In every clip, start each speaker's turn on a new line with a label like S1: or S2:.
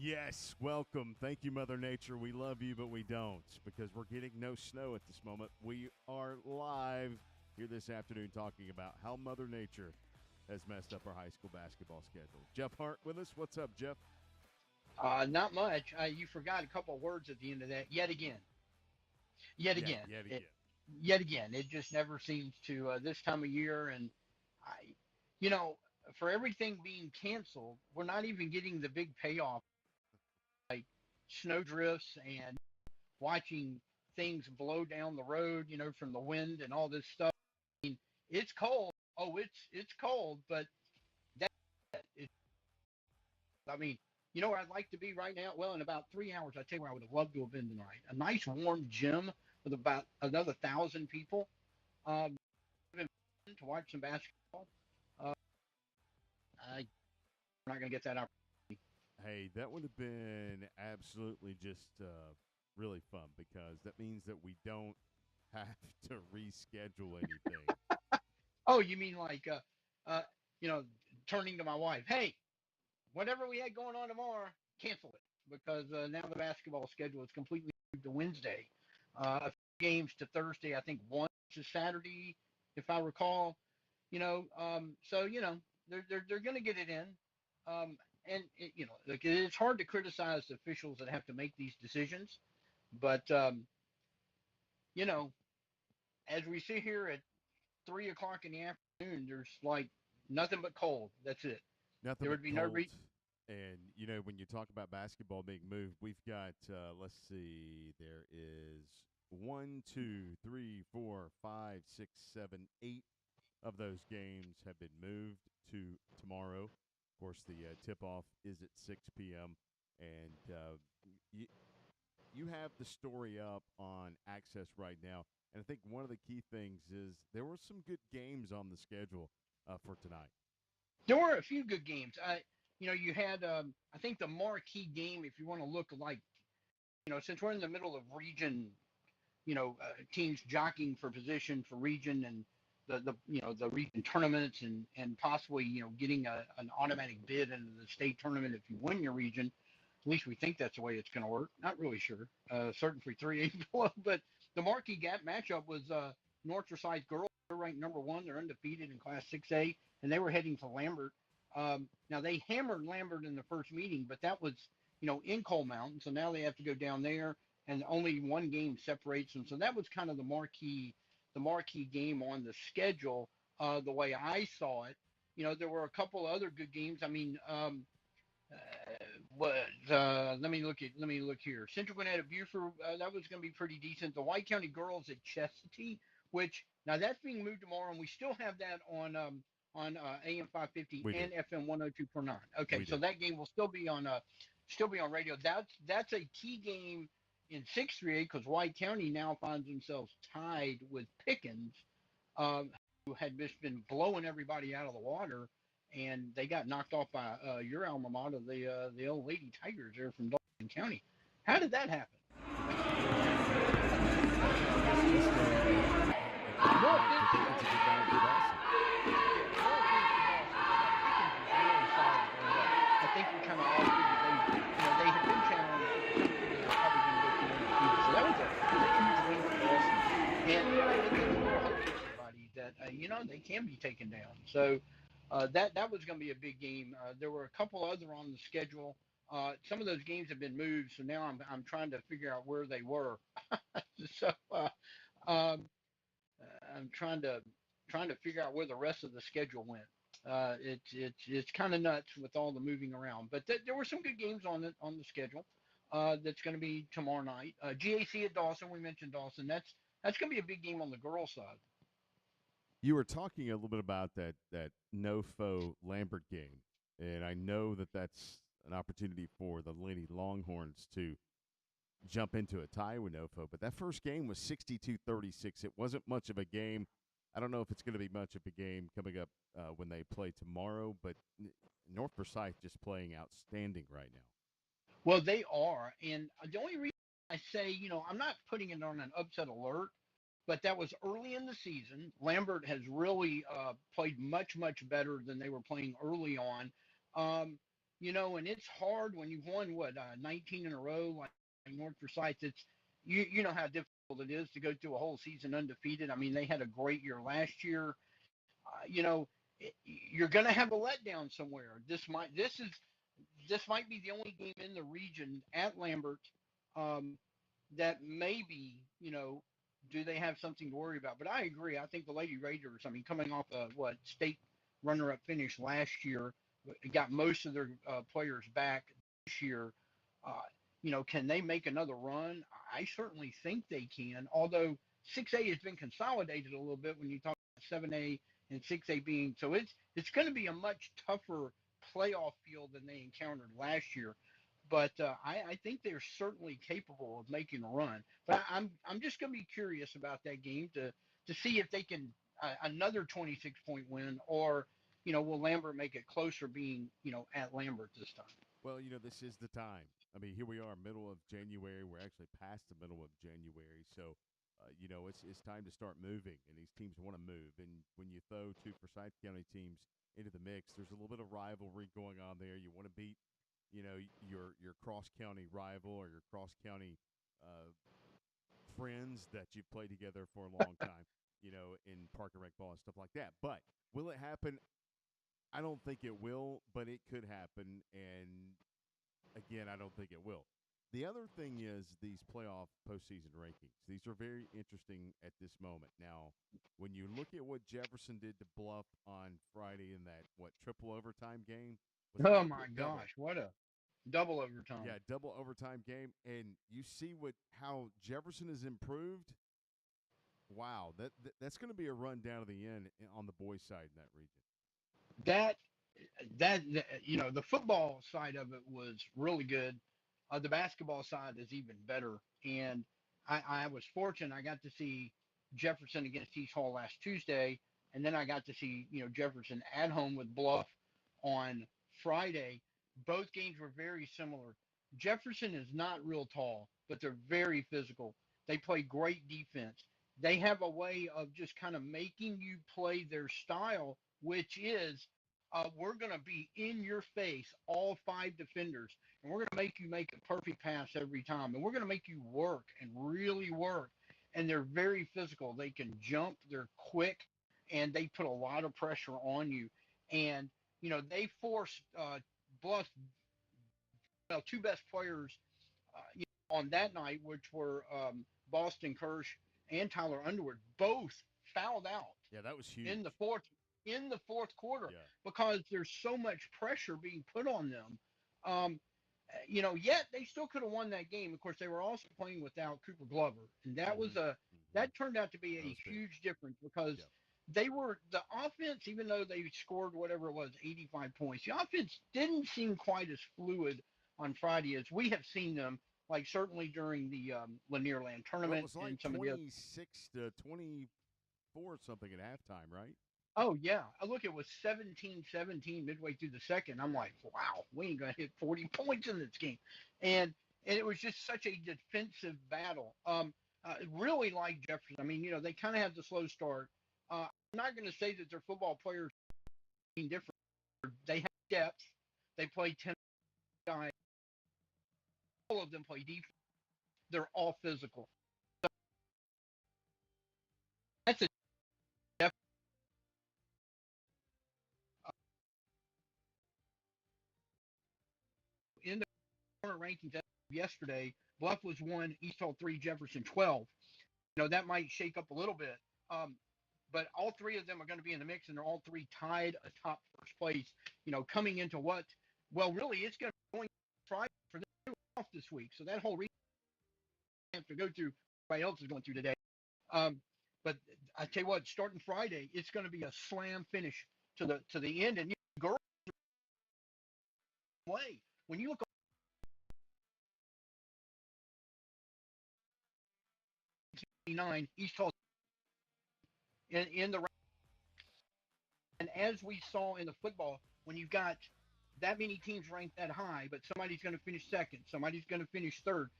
S1: Yes, welcome. Thank you, Mother Nature. We love you, but we don't because we're getting no snow at this moment. We are live here this afternoon talking about how Mother Nature has messed up our high school basketball schedule. Jeff Hart with us. What's up, Jeff?
S2: Not much. You forgot a couple of words at the end of that. Yet again. Yet
S1: Yeah,
S2: again.
S1: yet
S2: It.
S1: again.
S2: Yet again. It just never seems to this time of year. And I, you know, for everything being canceled, we're not even getting the big payoff like snowdrifts and watching things blow down the road. From the wind and all this stuff. It's cold. Oh, it's cold, but that's it. I mean, where I'd like to be right now? Well, in about 3 hours, I tell you where I would have loved to have been tonight. A nice warm gym with about another 1,000 people. Um, to watch some basketball. Uh, I'm not going to get that opportunity.
S1: Hey, that would have been absolutely just really fun because that means that we don't have to reschedule anything.
S2: Oh, you mean like, uh, you know, turning to my wife, hey, whatever we had going on tomorrow, cancel it because now the basketball schedule is completely moved to Wednesday. A few games to Thursday, I think one to Saturday, if I recall. So they're going to get it in, and like, it's hard to criticize the officials that have to make these decisions, but you know, as we sit here at 3 o'clock in the afternoon, there's like nothing but cold. That's it.
S1: Nothing
S2: There
S1: but
S2: would be no
S1: cold.
S2: reason.
S1: And, when you talk about basketball being moved, we've got, let's see, there is one, two, three, four, five, six, seven, eight of those games have been moved to tomorrow. Of course, the tip off is at 6 p.m. And you, you have the story up on Access right now. And I think one of the key things is there were some good games on the schedule for tonight.
S2: There were a few good games. You had I think the marquee game, if you want to look like, since we're in the middle of region, teams jockeying for position for region and the region tournaments and possibly getting an automatic bid into the state tournament if you win your region. At least we think that's the way it's going to work. Not really sure. Certain for 3A below, but the marquee gap matchup was North Forsyth girls. They're ranked number one. They're undefeated in Class 6A, and they were heading to Lambert. Now they hammered Lambert in the first meeting, but that was in Coal Mountain. So now they have to go down there, and only one game separates them. So that was kind of the marquee game on the schedule. The way I saw it, there were a couple other good games. I mean, uh, what? Let me look here. Central Gwinnett at Buford, that was going to be pretty decent. The White County girls at Chestatee, which now that's being moved tomorrow, and we still have that on AM 550
S1: We do.
S2: and FM 102.9. Okay,
S1: We
S2: so
S1: do.
S2: that game will still be on radio. That's a key game in 6-3A because White County now finds themselves tied with Pickens, who had just been blowing everybody out of the water, and they got knocked off by your alma mater, the old Lady Tigers there from Dalton County. How did that happen?
S1: It's just a good
S2: No
S1: night
S2: offense
S1: for
S2: to
S1: Pickens, a
S2: Dawson.
S1: good night for Dawson.
S2: Yeah, no offense to Dawson, but Pickens was really solid there. But I think we kind of all figured they had been challenged, but we kind of figured they were probably going to go through undefeated. So that was a huge win for Dawson, and it gives a little hope to everybody that they can be taken down. So that was going to be a big game. There were a couple other on the schedule. Some of those games have been moved, so now I'm trying to figure out where they were. So um, I'm trying to figure out where the rest of the schedule went. It's kind of nuts with all the moving around, but there were some good games on the schedule. That's going to be tomorrow night. GAC at Dawson. We mentioned Dawson. That's going to be a big game on the girls' side.
S1: You were talking a little bit about that no foe Lambert game, and I know that that's an opportunity for the Lady Longhorns to jump into a tie with no foe. But that first game was 62-36. It wasn't much of a game. I don't know if it's going to be much of a game coming up when they play tomorrow, but North Forsyth just playing outstanding right now.
S2: Well, they are, and the only reason I say, I'm not putting it on an upset alert, but that was early in the season. Lambert has really played much, much better than they were playing early on. Um, And it's hard when you've won 19 in a row, like North Forsyth. You know how difficult it is to go through a whole season undefeated. I mean, they had a great year last year. You're going to have a letdown somewhere. This might be the only game in the region at Lambert um, that maybe do they have something to worry about? But I agree. I think the Lady Raiders. I mean, coming off a state runner-up finish last year, got most of their players back this year. Uh, can they make another run? I certainly think they can. Although 6A has been consolidated a little bit when you talk about 7A and 6A being so it's going to be a much tougher playoff field than they encountered last year. But I think they're certainly capable of making a run. But I'm just going to be curious about that game to see if they can another 26-point win, or will Lambert make it closer being at Lambert this time?
S1: Well, this is the time. I mean, here we are, middle of January. We're actually past the middle of January, so it's time to start moving, and these teams want to move. And when you throw two Forsyth County teams into the mix, there's a little bit of rivalry going on there. You want to beat, your cross county rival or your cross county uh, friends that you've played together for a long time, in park and rec ball and stuff like that. But will it happen? I don't think it will, but it could happen. And again, I don't think it will. The other thing is these playoff postseason rankings. These are very interesting at this moment. Now, when you look at what Jefferson did to Bluff on Friday in that triple overtime game, was it
S2: Oh
S1: triple
S2: my
S1: double?
S2: gosh, what a double overtime!
S1: Yeah, double overtime game, and you see how Jefferson has improved. Wow, that's going to be a run down to the end on the boys' side in that region.
S2: That the football side of it was really good. The basketball side is even better. And I was fortunate. I got to see Jefferson against East Hall last Tuesday, and then I got to see Jefferson at home with Bluff on Friday. Both games were very similar. Jefferson is not real tall, but they're very physical. They play great defense. They have a way of just kind of making you play their style, which is we're going to be in your face, all five defenders, and we're going to make you make a perfect pass every time. And we're going to make you work and really work. And they're very physical. They can jump, they're quick, and they put a lot of pressure on you. And, they forced Bluff, well, two best players on that night, which were Boston Kirsch and Tyler Underwood, both fouled out
S1: Yeah, that was huge.
S2: in the fourth quarter
S1: Yeah.
S2: because there's so much pressure being put on them. Um, yet they still could have won that game. Of course, they were also playing without Cooper Glover, and that turned out to be a huge difference because
S1: Yep.
S2: they were the offense, even though they scored whatever it was, 85 points. The offense didn't seem quite as fluid on Friday as we have seen them, like certainly during the Lanier Land
S1: Well, it
S2: tournament
S1: was like
S2: and some of the other.
S1: 26-24 something at halftime, right?
S2: Oh yeah, I look. It was 17-17 midway through the second. I'm like, wow, we ain't gonna hit 40 points in this game, and it was just such a defensive battle. Really like Jefferson. I mean, they kind of had the slow start. I'm not gonna say that their football players are different. They have depth. They play 10 guys. All of them play defense. They're all physical. So that's a depth. In the current rankings yesterday, Bluff was 1, East Hall 3, Jefferson 12. That might shake up a little bit. Um, but all three of them are going to be in the mix, and they're all three tied atop first place. Coming into really, it's going to be going Friday for them off this week. So that whole region have to go through. Everybody else is going through today. But I tell you what, starting Friday, it's going to be a slam finish to the end. And girls way when you look at 9 East Hall in the and as we saw in the football, when you've got that many teams ranked that high, but somebody's going to finish second, somebody's going to finish third.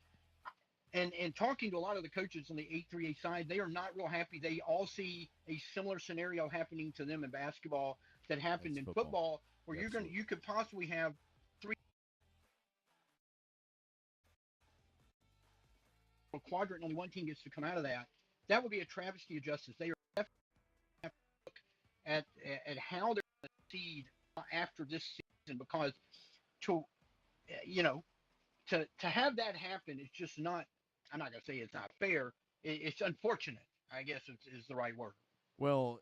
S2: And talking to a lot of the coaches on the 8-3A side, they are not real happy. They all see a similar scenario happening to them in basketball that happened in football, where you could possibly have 3 a quadrant and only one team gets to come out of that, that would be a travesty of justice. They are definitely have to look at how they're going to seed after this season, because to you know to have that happen is just not. I'm not going to say it's not fair. It's unfortunate, I guess is the right word.
S1: Well,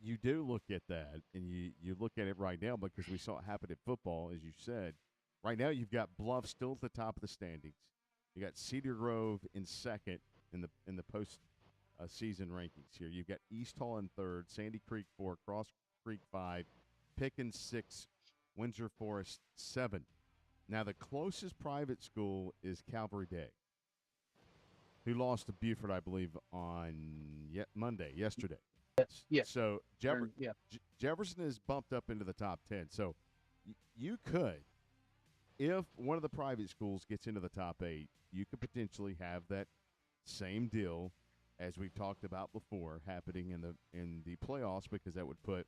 S1: you do look at that, and you look at it right now because we saw it happen in football, as you said. Right now, you've got Bluff still at the top of the standings. You got Cedar Grove in second in the post season rankings here. You've got East Hall in third, Sandy Creek 4, Cross Creek 5, Pickens 6, Windsor Forest 7. Now, the closest private school is Calvary Day, who lost to Buford, I believe, on yesterday.
S2: Yes.
S1: So
S2: Yeah.
S1: Jefferson is bumped up into the top 10. So you could, if one of the private schools gets into the top 8, you could potentially have that same deal as we've talked about before happening in the playoffs, because that would put,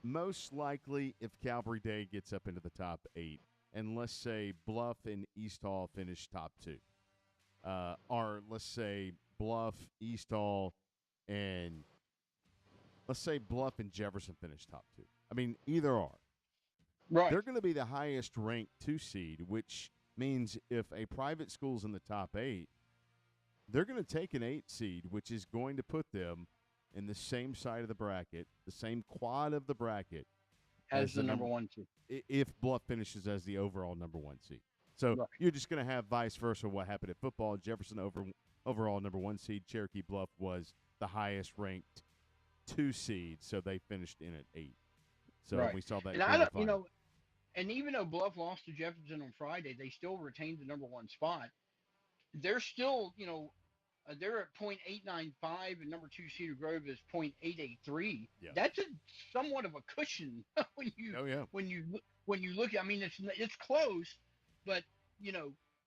S1: most likely, if Calvary Day gets up into the top 8, and let's say Bluff and East Hall finish top 2, or let's say Bluff, East Hall, and let's say Bluff and Jefferson finish top 2. I mean, either or.
S2: Right.
S1: They're going to be the highest ranked 2 seed, which means if a private school's in the top 8, they're going to take an 8 seed, which is going to put them in the same side of the bracket, the same quad of the bracket
S2: as the number 1 seed.
S1: If Bluff finishes as the overall number 1 seed. So
S2: right.
S1: You're just going to have vice versa what happened at football. Jefferson overall number 1 seed. Cherokee Bluff was the highest ranked 2 seed, so they finished in at 8. So
S2: right.
S1: we saw that.
S2: And I don't, and even though Bluff lost to Jefferson on Friday, they still retained the number 1 spot. They're still, they're at .895, and number 2 Cedar Grove is .883.
S1: Yeah.
S2: That's somewhat of a cushion when you when you look. I mean, it's close, but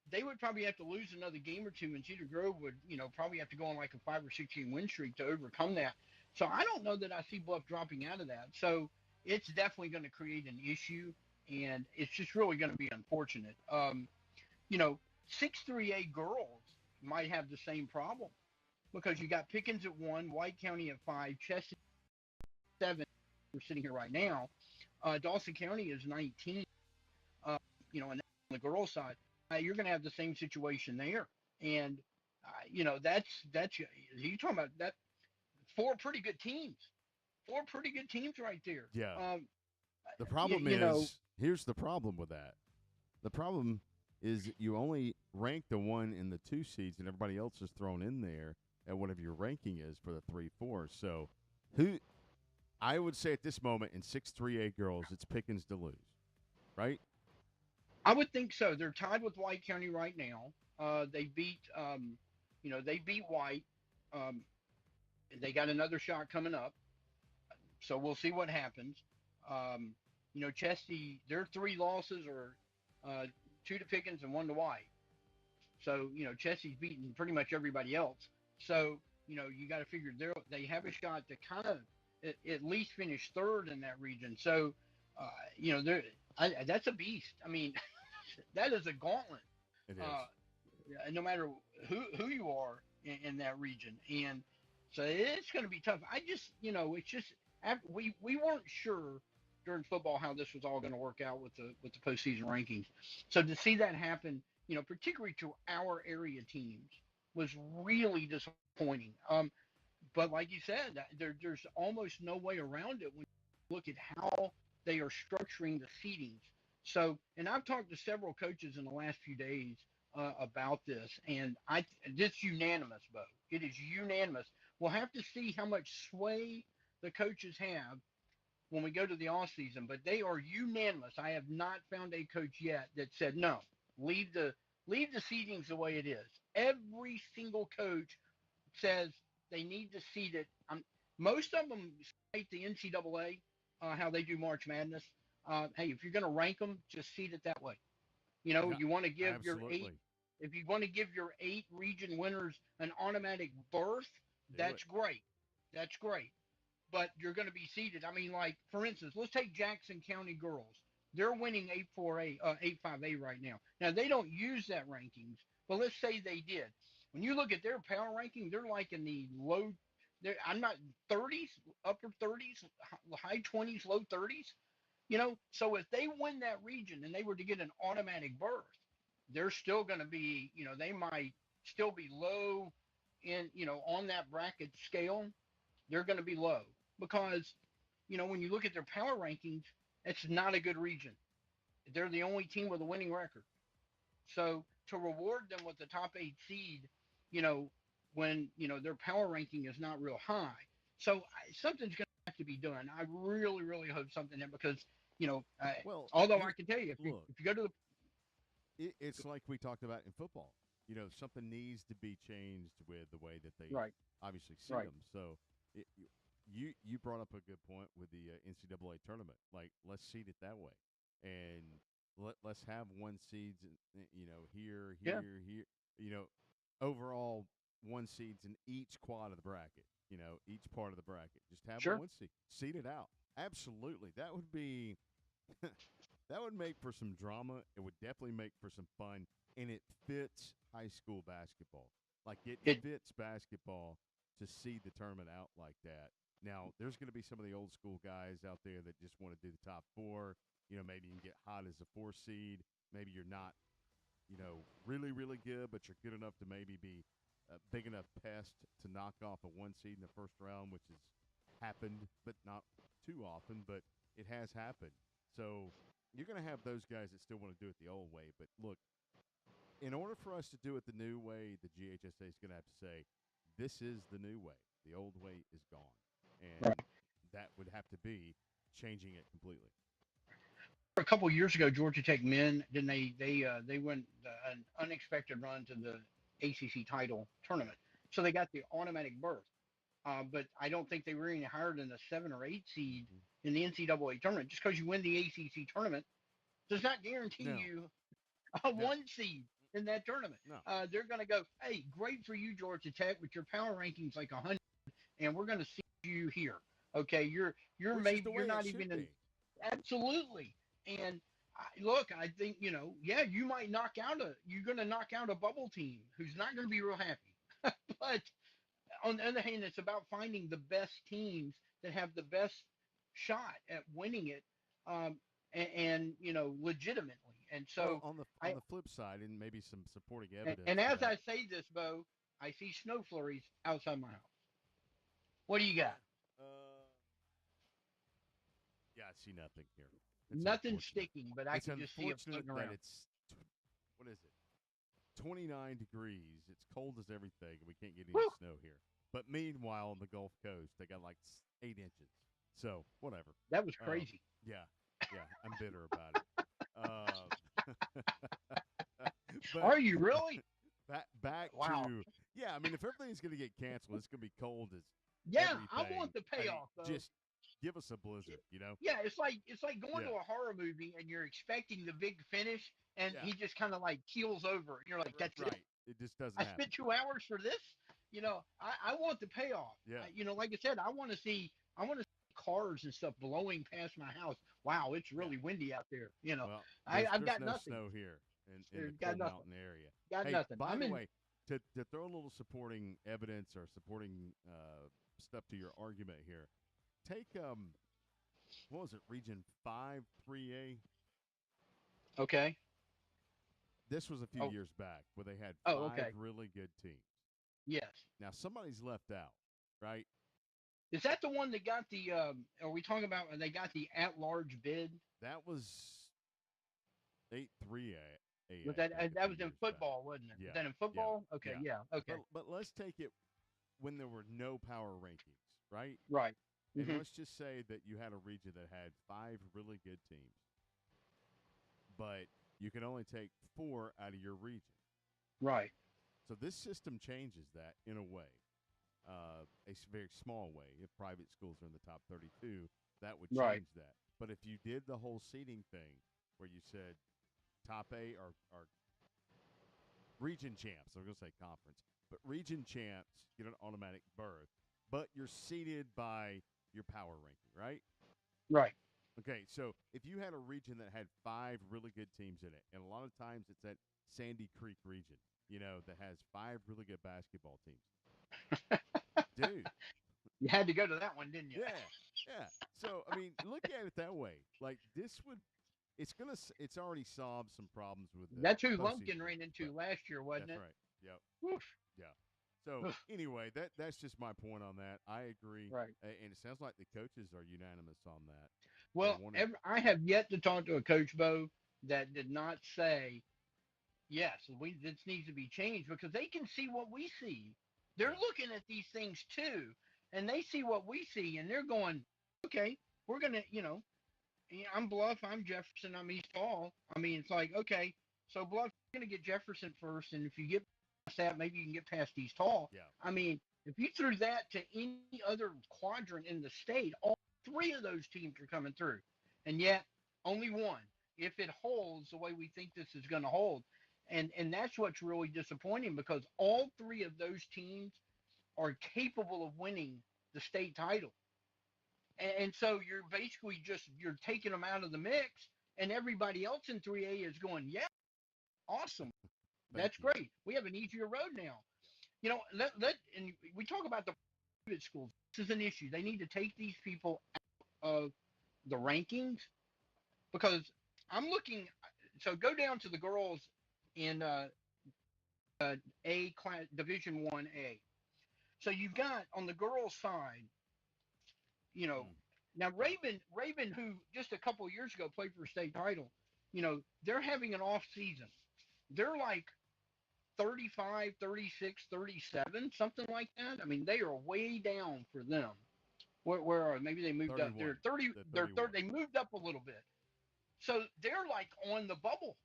S2: they would probably have to lose another game or two, and Cedar Grove would probably have to go on like a 5 or 6 game win streak to overcome that. So I don't know that I see Bluff dropping out of that. So it's definitely going to create an issue, and it's just really going to be unfortunate. 6-3A girls might have the same problem, because you got Pickens at 1, White County at 5, Chester 7. We're sitting here right now. Dawson County is 19. And on the girls' side, you're going to have the same situation there. And that's you're talking about that. 4 pretty good teams. 4 pretty good teams right there.
S1: Yeah. The problem is, here's the problem with that. The problem is you only rank the 1 and the 2 seeds, and everybody else is thrown in there at whatever your ranking is for the 3-4. So I would say at this moment in 6-3A girls, it's Pickens to lose, right?
S2: I would think so. They're tied with White County right now. They beat White. They got another shot coming up, so we'll see what happens. Chesty, their 3 losses are 2 to Pickens and 1 to White. So Chesty's beaten pretty much everybody else. So you got to figure they have a shot to kind of at least finish 3rd in that region. So that's a beast. I mean, that is a gauntlet.
S1: It is.
S2: No matter who you are in that region, and so it's going to be tough. I just, it's just we weren't sure during football how this was all going to work out with the postseason rankings. So to see that happen, particularly to our area teams, was really disappointing. But like you said, there's almost no way around it when you look at how they are structuring the seedings. So, and I've talked to several coaches in the last few days about this, and it's unanimous, Bo. It is unanimous. We'll have to see how much sway the coaches have when we go to the off season, but they are unanimous. I have not found a coach yet that said no. Leave the seedings the way it is. Every single coach says they need to seed it. Most of them cite the NCAA, how they do March Madness. Hey, if you're going to rank them, just seed it that way. You want to give
S1: absolutely.
S2: your 8. If you want to give your 8 region winners an automatic berth, that's great. That's great. But you're going to be seeded. I mean, like, for instance, let's take Jackson County girls. They're winning 8-5A right now. Now, they don't use that rankings, but let's say they did. When you look at their power ranking, they're like in the low. I'm not 30s, upper 30s, high 20s, low 30s. So if they win that region and they were to get an automatic berth, they're still going to be, they might still be low in, on that bracket scale. They're going to be low because, when you look at their power rankings, it's not a good region. They're the only team with a winning record. So to reward them with the top 8 seed, you know, when, their power ranking is not real high. So something's going to have to be done. I really, really hope something because,
S1: Well,
S2: although I can tell you,
S1: look,
S2: if you go to the
S1: it's like we talked about in football. Something needs to be changed with the way that they
S2: right,
S1: obviously seed
S2: right,
S1: them. So you brought up a good point with the NCAA tournament. Like, let's seed it that way, and let's have one seeds. Here,
S2: yeah,
S1: here, here. Overall one seeds in each quad of the bracket. Each part of the bracket. Just have a
S2: sure,
S1: one seed it out. Absolutely, that would be that would make for some drama. It would definitely make for some fun, and it fits high school basketball. Like, it
S2: it,
S1: fits basketball to see the tournament out like that. Now, there's going to be some of the old school guys out there that just want to do the top four. Maybe you can get hot as a 4 seed. Maybe you're not, really, really good, but you're good enough to maybe be a big enough pest to knock off a 1 seed in the first round, which has happened, but not too often, but it has happened. So you're going to have those guys that still want to do it the old way. But look, in order for us to do it the new way, the GHSA is going to have to say, this is the new way. The old way is gone. And
S2: right.
S1: that would have to be changing it completely.
S2: A couple of years ago, Georgia Tech men, then they went an unexpected run to the ACC title tournament, so they got the automatic berth. But I don't think they were any higher than a 7 or 8 seed
S1: Mm-hmm.
S2: in the NCAA tournament. Just because you win the ACC tournament does not guarantee
S1: No,
S2: you a
S1: no,
S2: 1 seed in that tournament.
S1: no.
S2: They're going to go, hey, great for you, Georgia Tech, with your power rankings like 100, and we're going to see you here. Okay,
S1: Which is the
S2: you're
S1: way it
S2: not
S1: should
S2: even in
S1: be.
S2: absolutely. And look, I think yeah, you're going to knock out a bubble team who's not going to be real happy. But on the other hand, it's about finding the best teams that have the best shot at winning it, legitimately. And
S1: Well,
S2: so
S1: on
S2: I
S1: the flip side, and maybe some supporting evidence
S2: and
S1: to
S2: as
S1: that.
S2: I say this, Bo, I see snow flurries outside my house. What do you
S1: Yeah.
S2: got?
S1: Uh, yeah, I see nothing here. It's
S2: Nothing
S1: unfortunate.
S2: sticking, but I
S1: It's
S2: can just see it
S1: unfortunate
S2: floating
S1: that
S2: around.
S1: what is it? 29 degrees. It's cold as everything, and we can't get any
S2: Whew,
S1: snow here. But meanwhile, on the Gulf Coast, they got like 8 inches. So whatever.
S2: that was
S1: Um,
S2: crazy.
S1: yeah, yeah, I'm bitter about it. But
S2: Are you really?
S1: back
S2: Wow.
S1: to yeah. I mean, if everything's going to get canceled, it's going to be cold as
S2: Yeah, I
S1: everything.
S2: want the
S1: I mean,
S2: payoff though.
S1: just give us a blizzard, you know?
S2: Yeah, it's like going to
S1: Yeah,
S2: a horror movie and you're expecting the big finish, and
S1: yeah,
S2: he just kind of like keels over, and you're like, "That's it?
S1: right. It just doesn't
S2: I
S1: happen.
S2: spent 2 hours for this?" I want the payoff.
S1: Yeah,
S2: Like I said, I want to see cars and stuff blowing past my house. Wow, it's
S1: yeah.
S2: really windy out there.
S1: Well,
S2: I've
S1: there's
S2: got
S1: no
S2: nothing.
S1: snow here in the
S2: There's got
S1: Coal
S2: nothing.
S1: Mountain area.
S2: Got
S1: Hey,
S2: nothing.
S1: by
S2: I'm
S1: the
S2: in.
S1: way, to throw a little supporting evidence or supporting stuff to your argument here, take what was it, Region 5 3A?
S2: Okay.
S1: This was a few
S2: Oh.
S1: years back where they had
S2: Oh.
S1: five
S2: Okay.
S1: really good teams.
S2: Yes.
S1: Now somebody's left out, right?
S2: Is that the one that got the? Are we talking about? They got the at-large bid.
S1: That was 8-3A,
S2: Was
S1: I
S2: that
S1: think, a
S2: that
S1: few
S2: was in
S1: years back.
S2: football, wasn't it? Was
S1: Yeah,
S2: that in
S1: yeah,
S2: football? Okay.
S1: yeah.
S2: Yeah. Okay.
S1: But let's take it when there were no power rankings, right?
S2: Right.
S1: And
S2: Hmm.
S1: let's just say that you had a region that had five really good teams, but you can only take four out of your region.
S2: Right.
S1: So this system changes that in a way, very small way. If private schools are in the top 32, that would
S2: Right.
S1: change that. But if you did the whole seating thing where you said top A are region champs, I'm going to say conference, but region champs get an automatic berth, but you're seated by your power ranking, right?
S2: Right.
S1: Okay, so if you had a region that had five really good teams in it, and a lot of times it's that Sandy Creek region, that has 5 really good basketball teams. Dude,
S2: You had to go to that one, didn't you?
S1: yeah, yeah. So I mean, look at it that way. Like this would, it's already solved some problems with the
S2: That's who Lumpkin
S1: postseason.
S2: ran into
S1: But
S2: last year, wasn't
S1: that's
S2: it?
S1: right. Yep.
S2: Woof.
S1: Yeah. So
S2: Oof.
S1: anyway, that's just my point on that. I agree,
S2: Right.
S1: and it sounds like the coaches are unanimous on that. They
S2: Well,
S1: want to.
S2: I have yet to talk to a coach, Bo, that did not say, yes, this needs to be changed because they can see what we see. They're
S1: Yeah.
S2: looking at these things too, and they see what we see, and they're going, okay, we're going to, I'm Bluff, I'm Jefferson, I'm East Hall. I mean, it's like, okay, so Bluff, you're going to get Jefferson first, and if you get past that, maybe you can get past East Hall.
S1: Yeah.
S2: I mean, if you threw that to any other quadrant in the state, all three of those teams are coming through, and yet only one. If it holds the way we think this is going to hold, and that's what's really disappointing because all three of those teams are capable of winning the state title. And so you're basically you're taking them out of the mix, and everybody else in 3A is going, yeah, awesome,
S1: Thank
S2: that's
S1: you.
S2: great. We have an easier road now. And we talk about the private schools. This is an issue. They need to take these people out of the rankings because I'm looking. So go down to the girls in A class Division 1A. So you've got on the girls' side, you know,
S1: Mm.
S2: now
S1: Yeah.
S2: Raven, who just a couple of years ago played for a state title, they're having an off season. They're like 35, 36, 37, something like that. I mean, they are way down for them. Where are maybe they moved up?
S1: 31.
S2: They're 30.
S1: The
S2: They're
S1: 31.
S2: 30. They moved up a little bit, so they're like on the bubble.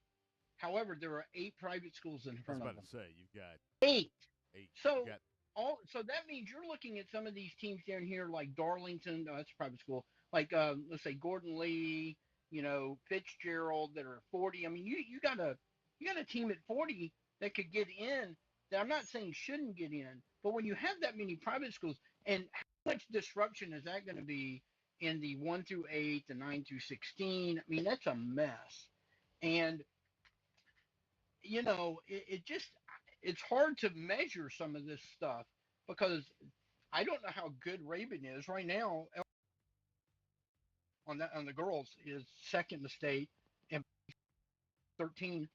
S2: However, there are 8 private schools in
S1: I was
S2: front of
S1: about
S2: them.
S1: to say you've got
S2: 8.
S1: 8. You
S2: So
S1: got
S2: so that means you're looking at some of these teams down here like Darlington, that's a private school, like let's say Gordon Lee, Fitzgerald that are 40. I mean, you got a team at 40 that could get in that I'm not saying shouldn't get in, but when you have that many private schools and how much disruption is that going to be in the 1 through 8, the 9 through 16? I mean, that's a mess. And it just it's hard to measure some of this stuff because I don't know how good Raven is right now. On the girls is second in the state and 13.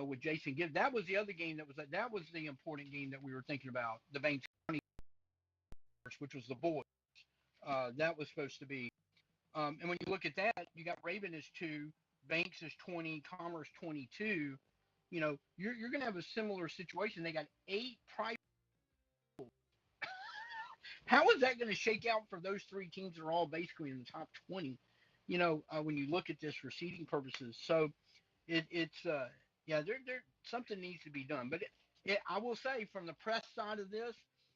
S2: With Jason Gibbs, that was the other game that was the important game that we were thinking about. The Banks County, which was the boys, that was supposed to be. And when you look at that, you got Raven is 2, Banks is 20, Commerce 22. You're going to have a similar situation. They got 8 private. How is that going to shake out for those 3 teams that are all basically in the top 20? When you look at this for seeding purposes, so it's yeah, there something needs to be done. But I will say from the press side of this,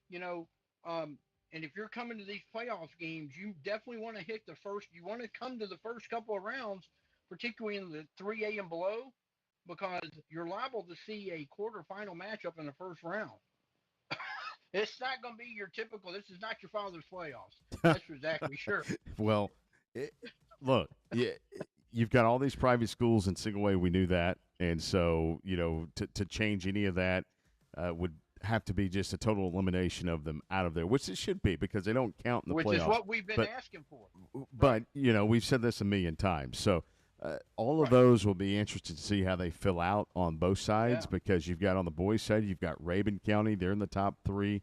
S2: you know, and if you're coming to these playoff games, you definitely want to hit the first. You want to come to the first couple of rounds, particularly in the 3A and below, because you're liable to see a quarterfinal matchup in the first round. It's not going to be your typical. This is not your father's playoffs. That's for exactly sure.
S1: well, it, look, yeah, you've got all these private schools in single way. We knew that, and so to change any of that would have to be just a total elimination of them out of there, which it should be because they don't count in the
S2: Which is
S1: playoffs.
S2: what we've been
S1: But
S2: asking for.
S1: but we've said this a million times. So all of
S2: Right.
S1: those will be interested to see how they fill out on both sides
S2: Yeah.
S1: because you've got on the boys' side, you've got Rabun County. They're in the top 3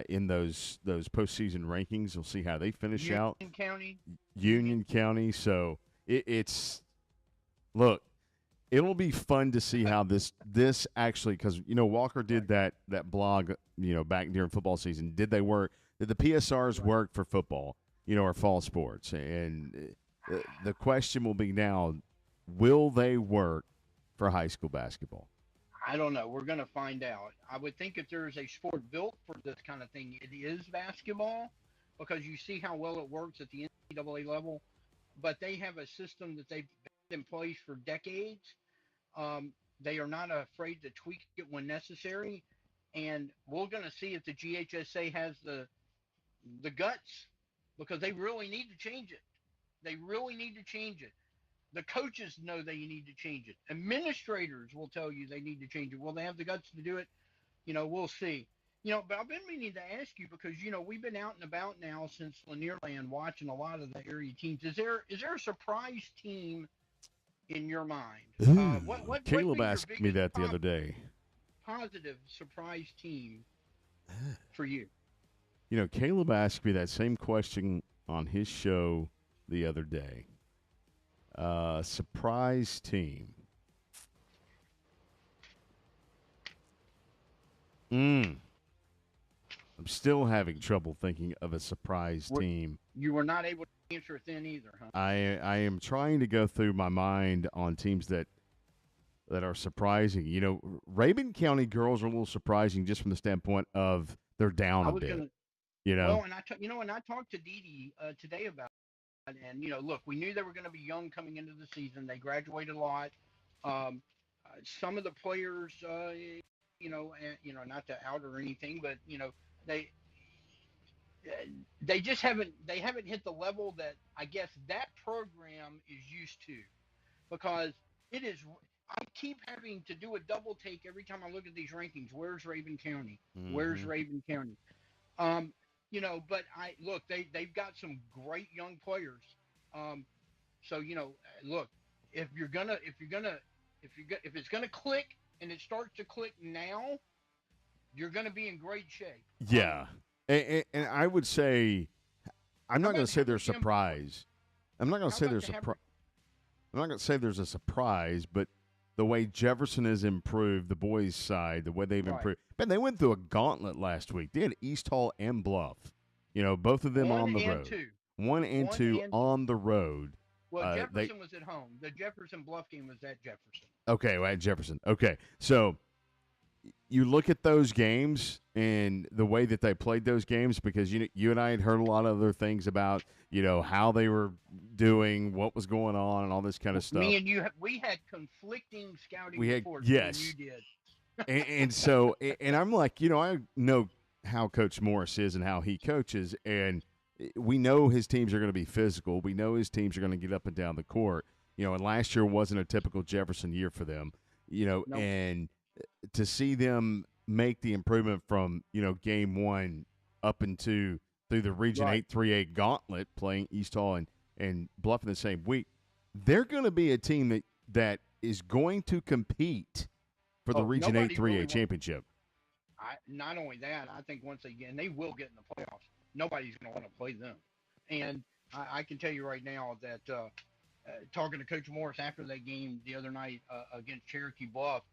S1: in those postseason rankings. We'll see how they finish out.
S2: Union County.
S1: Union County. So it's look. It'll be fun to see how this actually because Walker did
S2: Right.
S1: that blog back during football season. Did they work? Did the PSRs
S2: Right.
S1: work for football? Or fall sports? And the question will be now: will they work for high school basketball?
S2: I don't know. We're going to find out. I would think if there is a sport built for this kind of thing, it is basketball because you see how well it works at the NCAA level. But they have a system that they've had in place for decades. They are not afraid to tweak it when necessary. And we're going to see if the GHSA has the guts because they really need to change it. They really need to change it. The coaches know they need to change it. Administrators will tell you they need to change it. Will they have the guts to do it? We'll see. But I've been meaning to ask you because we've been out and about now since Lanierland watching a lot of the area teams. Is there a surprise team in your mind?
S1: Ooh,
S2: What
S1: Caleb
S2: been your
S1: asked me
S2: biggest
S1: that the other day.
S2: positive surprise team for you?
S1: Caleb asked me that same question on his show the other day. Surprise team. I'm still having trouble thinking of a surprise team.
S2: You were not able to answer it then either, huh?
S1: I am trying to go through my mind on teams that are surprising. Rabun County girls are a little surprising just from the standpoint of they're down a bit.
S2: Well, and I talked to Dee Dee today about it, and look, we knew they were going to be young coming into the season. They graduated a lot. Some of the players, not to out or anything, but they just haven't hit the level that I guess that program is used to, because it is. I keep having to do a double take every time I look at these rankings. Where's Rabun County?
S1: Mm-hmm.
S2: Where's Rabun County? But I look, they've got some great young players. So look, if it's gonna click and it starts to click now, you're gonna be in great shape.
S1: Yeah, and I would say, I'm not going to say they're a surprise. I'm not going to say there's I'm not going to say there's a surprise, but the way Jefferson has improved, the boys' side, the way they've improved. Man, they went through a gauntlet last week. They had East Hall and Bluff. Both of them on the road. 1 and 2 on the road.
S2: Well, Jefferson was at home. The Jefferson Bluff game was at Jefferson.
S1: Okay, at Jefferson. Okay, so you look at those games and the way that they played those games, because you and I had heard a lot of other things about how they were doing, what was going on, and all this kind of stuff.
S2: Me and you, we had conflicting scouting reports.
S1: Yes,
S2: you did.
S1: and so, and I'm like, I know how Coach Morris is and how he coaches, and we know his teams are going to be physical. We know his teams are going to get up and down the court. And last year wasn't a typical Jefferson year for them. Nope. And to see them make the improvement from game one up into through the Region 8-3A gauntlet, playing East Hall and Bluff in the same week, they're going to be a team that is going to compete for the Region 8-3A championship.
S2: Not only that, I think once again they will get in the playoffs. Nobody's going to want to play them, and I can tell you right now that talking to Coach Morris after that game the other night against Cherokee Bluff,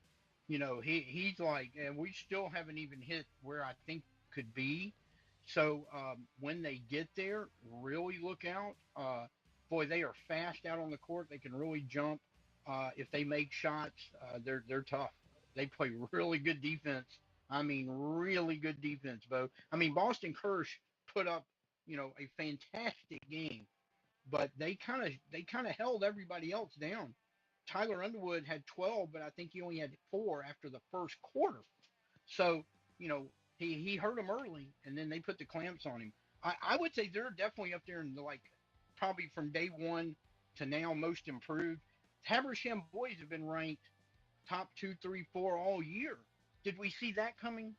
S2: he's like, and we still haven't even hit where I think could be. So when they get there, really look out. Boy, they are fast out on the court. They can really jump. If they make shots, they're tough. They play really good defense. I mean, really good defense, Bo. I mean, Boston Kirsch put up, a fantastic game, but they kind of held everybody else down. Tyler Underwood had 12, but I think he only had 4 after the first quarter. So, he hurt him early, and then they put the clamps on him. I would say they're definitely up there in probably from day one to now most improved. Habersham boys have been ranked top 2, 3, 4 all year. Did we see that coming?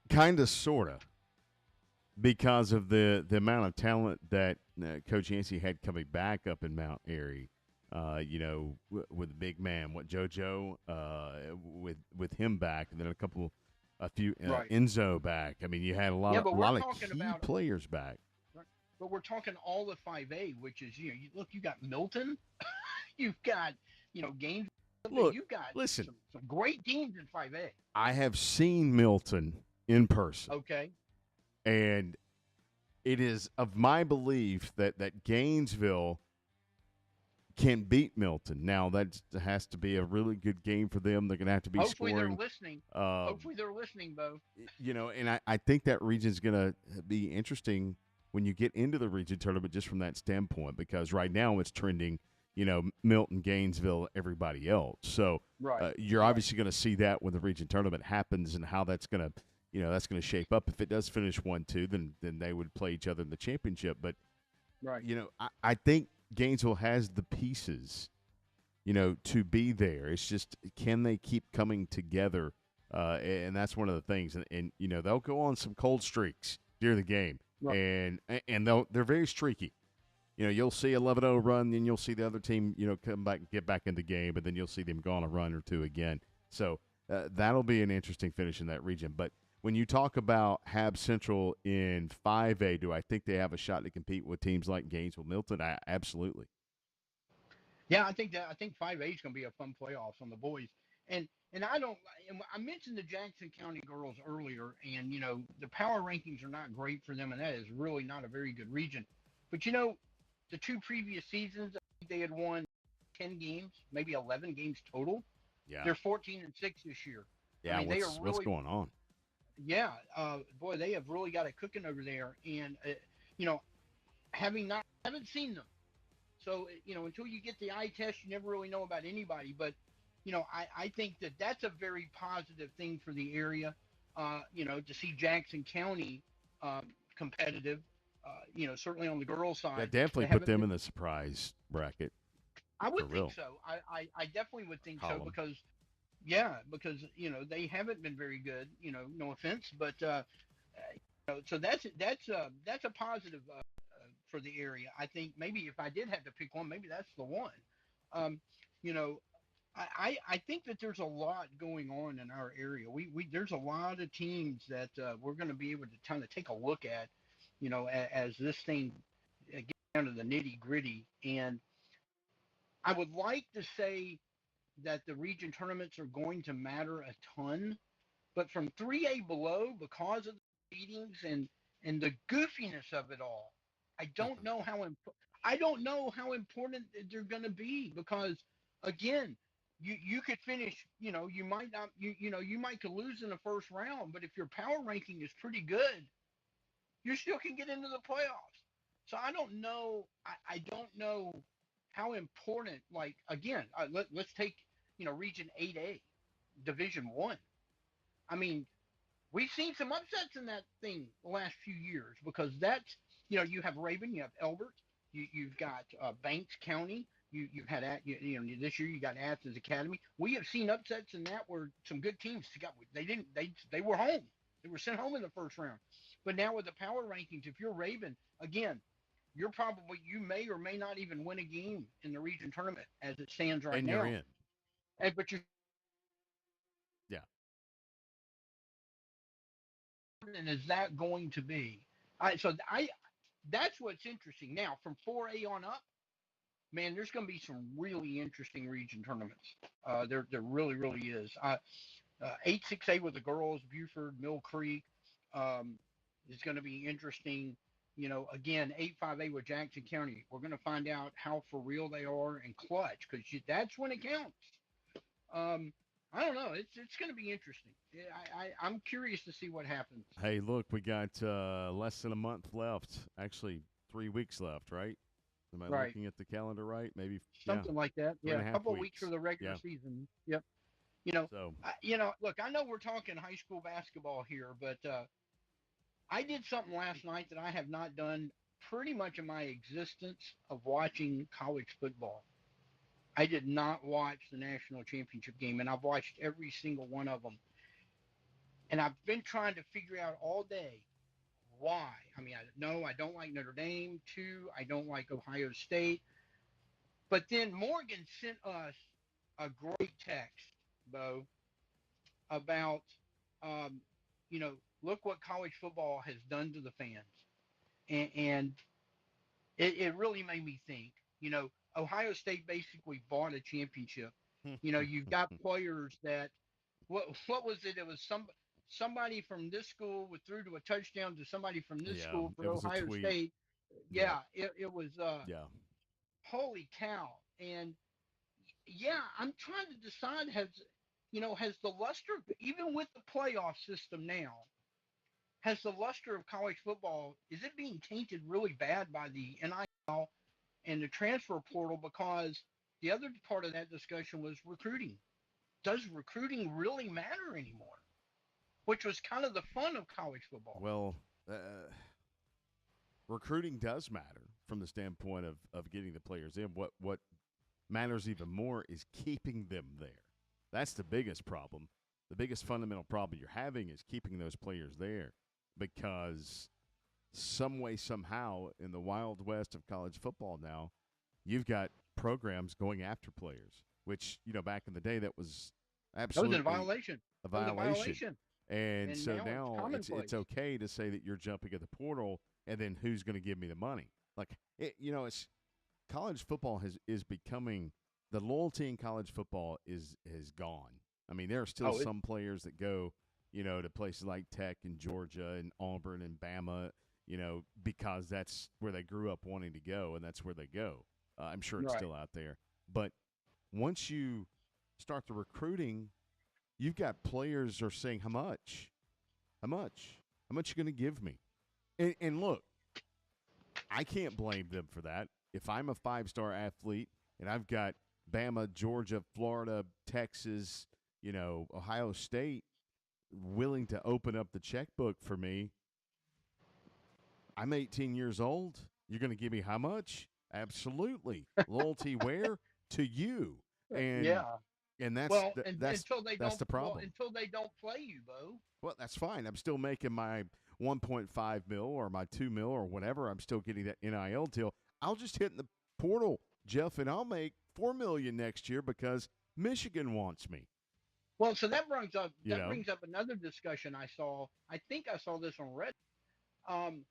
S1: Kind of, sort of, because of the amount of talent that Coach Yancey had coming back up in Mount Airy. With the big man, JoJo, with him back, and then a few Enzo back. I mean, you had a lot of key players back.
S2: Right. But we're talking all the 5A, which is you got Milton, you've got Gainesville.
S1: Look,
S2: you've got
S1: listen,
S2: some great teams in 5A.
S1: I have seen Milton in person.
S2: Okay.
S1: And it is of my belief that Gainesville can beat Milton. Now, that has to be a really good game for them. They're going to have to be
S2: Hopefully
S1: scoring.
S2: Hopefully they're listening, Bo.
S1: And I think that region is going to be interesting when you get into the region tournament, just from that standpoint, because right now it's trending, Milton, Gainesville, everybody else. So you're obviously going to see that when the region tournament happens, and how that's going to shape up. If it does finish 1-2, then they would play each other in the championship. But I think Gainesville has the pieces, to be there. It's just, can they keep coming together? And that's one of the things. And they'll go on some cold streaks during the game,
S2: Right.
S1: and they're very streaky. You'll see a 11-0 run, then you'll see the other team, come back and get back in the game, but then you'll see them go on a run or two again. So that'll be an interesting finish in that region. But when you talk about Hab Central in 5A, do I think they have a shot to compete with teams like Gainesville, Milton? Absolutely.
S2: Yeah, I think 5A is going to be a fun playoffs on the boys. And I mentioned the Jackson County girls earlier, and the power rankings are not great for them, and that is really not a very good region. But the two previous seasons, I think they had won 10 games, maybe 11 games total.
S1: Yeah.
S2: They're 14-6 this year.
S1: Yeah,
S2: I mean,
S1: what's going on?
S2: Yeah, boy, they have really got it cooking over there, and haven't seen them. So, until you get the eye test, you never really know about anybody. But, I think that's a very positive thing for the area, to see Jackson County competitive, certainly on the girls' side.
S1: That definitely put them in the surprise bracket.
S2: I would think so. I definitely would think so because they haven't been very good, no offense. But, so that's a positive for the area. I think maybe if I did have to pick one, maybe that's the one. I think that there's a lot going on in our area. There's a lot of teams that we're going to be able to kind of take a look at, as this thing gets down to the nitty gritty. And I would like to say that the region tournaments are going to matter a ton, but from 3A below, because of the meetings and the goofiness of it all, I don't know how important they're going to be because, again, you could finish, you might not, you might could lose in the first round, but if your power ranking is pretty good, you still can get into the playoffs. So I don't know. I don't know how important. Like again, let's take Region 8A, Division 1. I mean, we've seen some upsets in that thing the last few years because that's you have Raven, you have Elbert, you've got Banks County. You've had this year you got Athens Academy. We have seen upsets in that where some good teams they were home. They were sent home in the first round. But now with the power rankings, if you're Raven, again, you may or may not even win a game in the region tournament as it stands right now.
S1: And you're in.
S2: But you're
S1: yeah.
S2: And is that going to be? That's what's interesting. Now from 4A on up, man, there's going to be some really interesting region tournaments. There really, really is. 8-6A with the girls, Buford, Mill Creek, is going to be interesting. Again, 8-5A with Jackson County. We're going to find out how for real they are and clutch because that's when it counts. I don't know. It's going to be interesting. I'm curious to see what happens.
S1: Hey, look, we got less than a month left. Actually, 3 weeks left, right? Am I looking at the calendar right? Maybe
S2: something like that. Yeah, a couple
S1: weeks.
S2: of weeks for the regular season. Yep. Look, I know we're talking high school basketball here, but I did something last night that I have not done pretty much in my existence of watching college football. I did not watch the national championship game, and I've watched every single one of them. And I've been trying to figure out all day why. I mean, I don't like Notre Dame. 2, I don't like Ohio State. But then Morgan sent us a great text, Bo, about, look what college football has done to the fans. And it really made me think, Ohio State basically bought a championship. You've got players that, what was it? It was somebody from this school threw to a touchdown to somebody from this school for Ohio State. Yeah, it was. Holy cow! And yeah, I'm trying to decide has the luster, even with the playoff system now, has the luster of college football, is it being tainted really bad by the NIL and the transfer portal? Because the other part of that discussion was recruiting. Does recruiting really matter anymore? Which was kind of the fun of college football.
S1: Well, recruiting does matter from the standpoint of getting the players in. What matters even more is keeping them there. That's the biggest problem. The biggest fundamental problem you're having is keeping those players there, because some way, somehow, in the wild west of college football now, you've got programs going after players, which, back in the day, that was absolutely
S2: a violation.
S1: a
S2: That was a
S1: violation.
S2: violation.
S1: And so
S2: now
S1: now
S2: commonplace.
S1: it's okay to say that you're jumping at the portal, and then who's going to give me the money? Like, it's college football is becoming, the loyalty in college football is gone. I mean, there are still some players that go, to places like Tech and Georgia and Auburn and Bama, because that's where they grew up wanting to go, and that's where they go. I'm sure it's still out there. But once you start the recruiting, you've got players are saying, how much you going to give me? And look, I can't blame them for that. If I'm a 5-star athlete and I've got Bama, Georgia, Florida, Texas, Ohio State willing to open up the checkbook for me, I'm 18 years old. You're going to give me how much? Absolutely. Loyalty where? To you. And and that's that's the problem.
S2: Well, until they don't play you, Bo.
S1: Well, that's fine. I'm still making my 1.5 mil or my 2 mil or whatever. I'm still getting that NIL deal. I'll just hit in the portal, Jeff, and I'll make $4 million next year because Michigan wants me.
S2: Well, so that brings up another discussion I saw. I think I saw this on Reddit.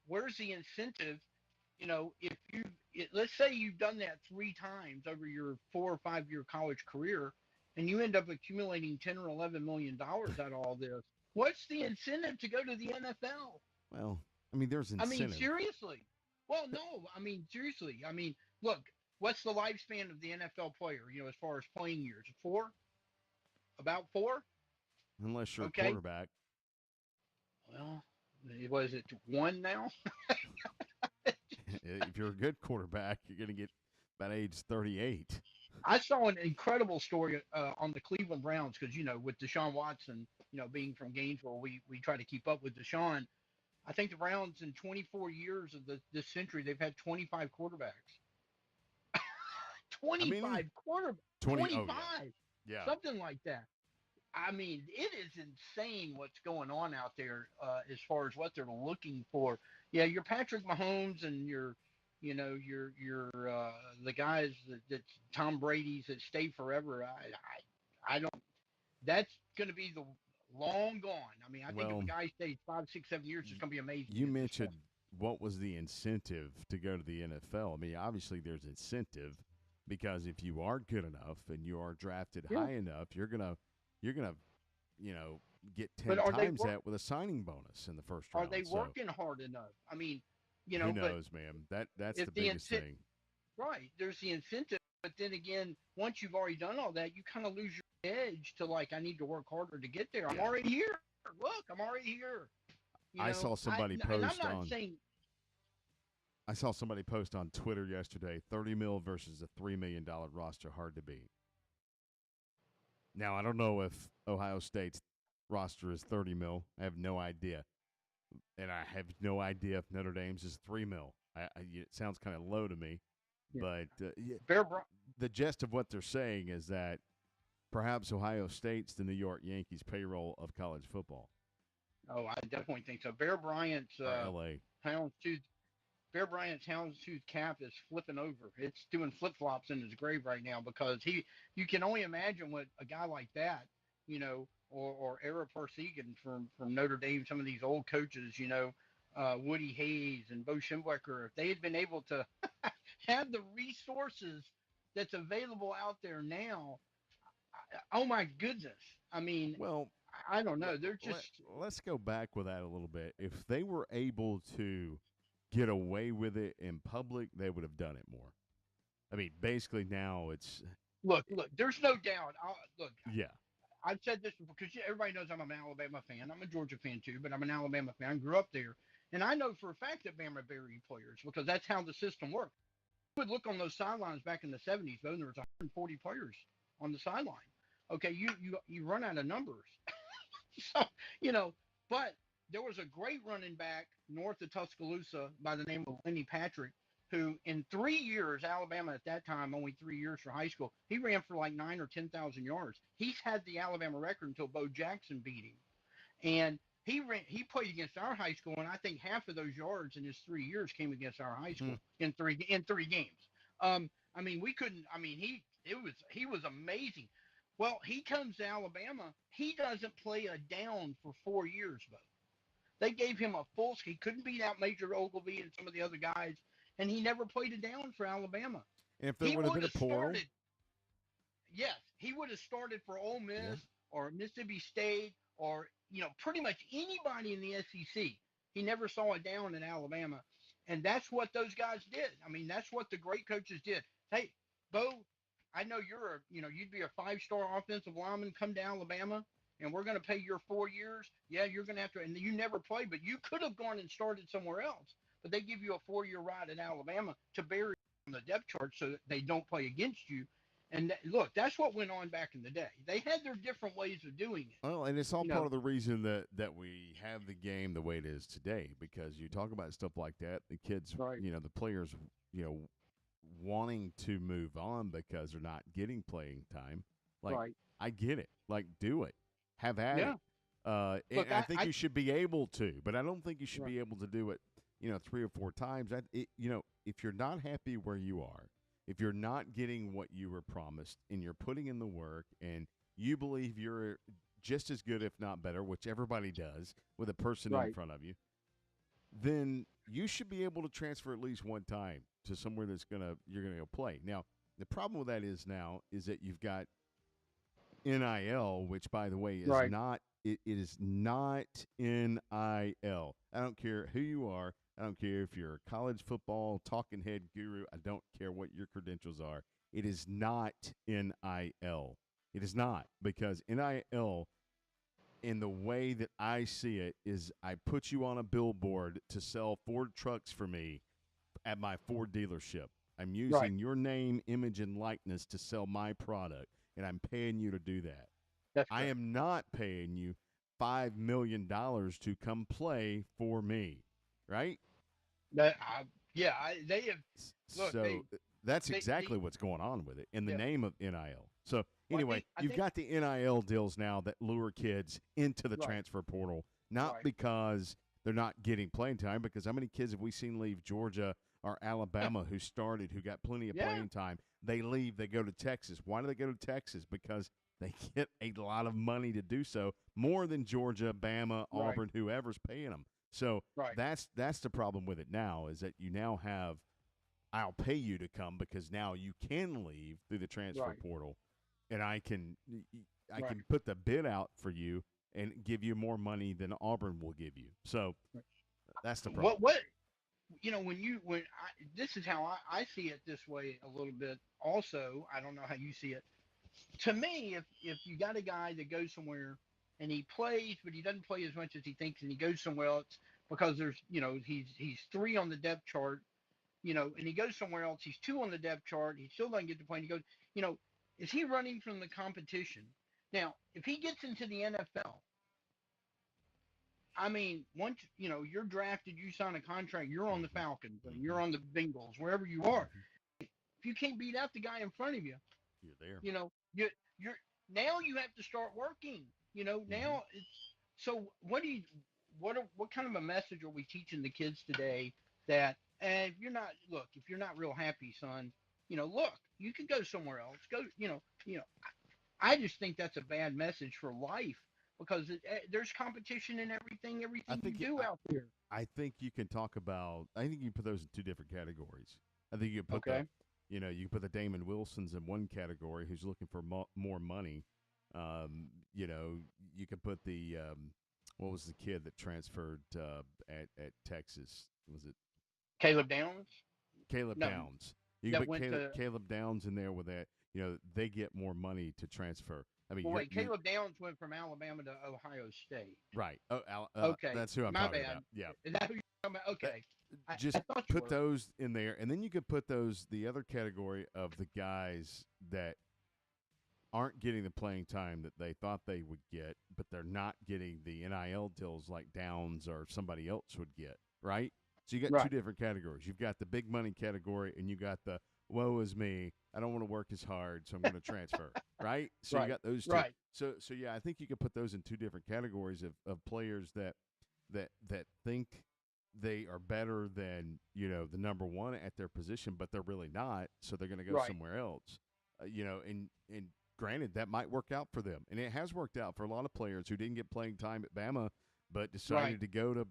S2: Where's the incentive? Let's say you've done that 3 times over your 4 or 5 year college career, and you end up accumulating $10 or $11 million out of all this. What's the incentive to go to the NFL?
S1: Well, I mean, there's incentive.
S2: I mean, seriously. Well, no, I mean, seriously. I mean, look, what's the lifespan of the NFL player, as far as playing years? 4? About 4?
S1: Unless you're a quarterback.
S2: Well, was it 1 now?
S1: If you're a good quarterback, you're going to get about age 38.
S2: I saw an incredible story on the Cleveland Browns because, with Deshaun Watson, being from Gainesville, we try to keep up with Deshaun. I think the Browns in 24 years of this century, they've had 25 quarterbacks. 25 quarterbacks. 25.
S1: Yeah.
S2: Something like that. I mean, it is insane what's going on out there as far as what they're looking for. Yeah, you're Patrick Mahomes and you're the guys that Tom Brady's that stay forever. I don't. That's going to be the long gone. I mean, I think if a guy stays 5, 6, 7 years, it's going to be amazing.
S1: You mentioned what was the incentive to go to the NFL. I mean, obviously there's incentive because if you are good enough and you are drafted high enough, you're gonna get 10 times that with a signing bonus in the first round.
S2: Are they working hard enough? I mean,
S1: who knows, man? That's the biggest thing.
S2: Right. There's the incentive, but then again, once you've already done all that, you kind of lose your edge to I need to work harder to get there. I'm already here. Look, I'm already here.
S1: I saw somebody post
S2: on.
S1: I saw somebody post on Twitter yesterday, 30 mil versus a $3 million roster, hard to beat. Now, I don't know if Ohio State's roster is 30 mil. I have no idea. And I have no idea if Notre Dame's is 3 mil. It sounds kind of low to me. Yeah. But the gist of what they're saying is that perhaps Ohio State's the New York Yankees payroll of college football.
S2: Oh, I definitely think so. Bear Bryant's houndstooth cap is flipping over. It's doing flip-flops in his grave right now because you can only imagine what a guy like that, or Ara Parsegan from Notre Dame, some of these old coaches, Woody Hayes and Bo Schembechler, if they had been able to have the resources that's available out there now, oh my goodness. I mean,
S1: well,
S2: I don't know. They're just.
S1: Let's go back with that a little bit. If they were able to get away with it in public, they would have done it more. I mean, basically now it's.
S2: Look. There's no doubt.
S1: Yeah.
S2: I've said this because everybody knows I'm an Alabama fan. I'm a Georgia fan too, but I'm an Alabama fan. I grew up there, and I know for a fact that Bama bury players because that's how the system works. You would look on those sidelines back in the 70s, though, there was 140 players on the sideline. Okay, you run out of numbers. So, but there was a great running back north of Tuscaloosa by the name of Lenny Patrick, who in 3 years, Alabama at that time, only 3 years for high school, he ran for like 9 or 10,000 yards. He's had the Alabama record until Bo Jackson beat him. And he played against our high school, and I think half of those yards in his 3 years came against our high school in three games. I mean, we couldn't. I mean, he was amazing. Well, he comes to Alabama. He doesn't play a down for 4 years, Bo. They gave him a full. He couldn't beat out Major Ogilvy and some of the other guys, and he never played a down for Alabama.
S1: And if there
S2: He
S1: would have
S2: would
S1: been
S2: have
S1: a portal,
S2: started. Yes, he would have started for Ole Miss
S1: yeah.
S2: or Mississippi State or pretty much anybody in the SEC. He never saw a down in Alabama, and that's what those guys did. I mean, that's what the great coaches did. Hey, Bo, I know you'd be a 5-star offensive lineman, come to Alabama, and we're going to pay your 4 years. Yeah, you're going to have to, and you never played, but you could have gone and started somewhere else. But they give you a 4-year ride in Alabama to bury you on the depth chart so that they don't play against you. And look, that's what went on back in the day. They had their different ways of doing it.
S1: Well, and it's all part of the reason that we have the game the way it is today, because you talk about stuff like that, the kids,
S2: Right.
S1: The players, wanting to move on because they're not getting playing time. Like,
S2: Right.
S1: I get it. Like, do it. Have at
S2: Yeah.
S1: it. And
S2: Look,
S1: I think you should be able to, but I don't think you should be able to do it, 3 or 4 times. If you're not happy where you are, if you're not getting what you were promised and you're putting in the work and you believe you're just as good, if not better, which everybody does with a person in front of you, then you should be able to transfer at least one time to somewhere you're gonna go play. Now, the problem with that is that you've got NIL, which, by the way, is not. It is not NIL. I don't care who you are. I don't care if you're a college football talking head guru. I don't care what your credentials are. It is not NIL. It is not, because NIL, in the way that I see it, is I put you on a billboard to sell Ford trucks for me at my Ford dealership. I'm using your name, image, and likeness to sell my product, and I'm paying you to do that. I am not paying you $5 million to come play for me, right?
S2: They have. Look,
S1: so that's exactly what's going on with it in the name of NIL. So anyway, you've got the NIL deals now that lure kids into the transfer portal, not because they're not getting playing time, because how many kids have we seen leave Georgia or Alabama who got plenty of playing time? They leave, they go to Texas. Why do they go to Texas? Because they get a lot of money to do so, more than Georgia, Bama, Auburn, whoever's paying them. So that's the problem with it now, is that you now have, I'll pay you to come because now you can leave through the transfer portal, and I can put the bid out for you and give you more money than Auburn will give you. So that's the problem.
S2: This is how I see it this way a little bit. Also, I don't know how you see it. To me, if you got a guy that goes somewhere and he plays, but he doesn't play as much as he thinks, and he goes somewhere else because there's, he's 3 on the depth chart, and he goes somewhere else, he's 2 on the depth chart, he still doesn't get to play, and he goes, is he running from the competition? Now, if he gets into the NFL, I mean, once, you're drafted, you sign a contract, you're on the Falcons, and you're on the Bengals, wherever you are. If you can't beat out the guy in front of you,
S1: you're there.
S2: You're now you have to start working. Now it's so. What kind of a message are we teaching the kids today that if you're not real happy, son, look, you can go somewhere else. Go, I just think that's a bad message for life, because there's competition in everything you do out there.
S1: I think you can put those in 2 different categories. I think you put you can put the Damon Wilsons in one category, who's looking for more money. You can put the what was the kid that transferred at Texas? Was it
S2: Caleb Downs?
S1: Caleb Downs. You can put Caleb Downs in there with that. They get more money to transfer. I mean,
S2: Caleb Downs went from Alabama to Ohio State.
S1: Right.
S2: Okay.
S1: That's who I'm talking about. Yeah.
S2: Is that who you're talking about? Okay.
S1: Just put those in there, and then you could put the other category of the guys that aren't getting the playing time that they thought they would get, but they're not getting the NIL deals like Downs or somebody else would get, right? So you got two
S2: Right.
S1: different categories. You've got the big money category, and you got the woe is me. I don't want to work as hard, so I'm going to transfer, right? So you
S2: Right.
S1: got those two.
S2: Right.
S1: So yeah, I think you could put those in two different categories of players that think they are better than the number one at their position, but they're really not. So they're going to go
S2: Right.
S1: somewhere else. And granted, that might work out for them, and it has worked out for a lot of players who didn't get playing time at Bama, but decided
S2: Right.
S1: to go to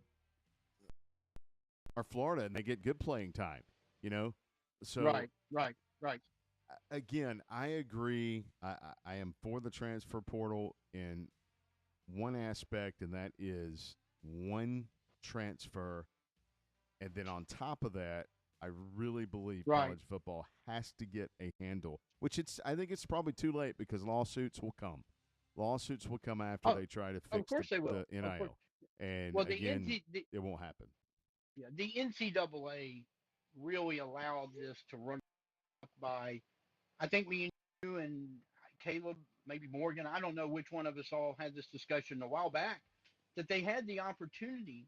S1: or Florida, and they get good playing time. So
S2: Right. Right. Right.
S1: again, I agree. I am for the transfer portal in one aspect, and that is one transfer. And then on top of that, I really believe
S2: Right.
S1: college football has to get a handle, which I think it's probably too late because lawsuits will come. Lawsuits will come after
S2: Oh,
S1: they try to
S2: of
S1: fix
S2: course they will.
S1: the
S2: Of course.
S1: NIL. And
S2: Well, the
S1: again,
S2: NC,
S1: it won't happen.
S2: the NCAA really allowed this to run by. I think me and you and Caleb, maybe Morgan. I don't know which one of us all had this discussion a while back. That they had the opportunity,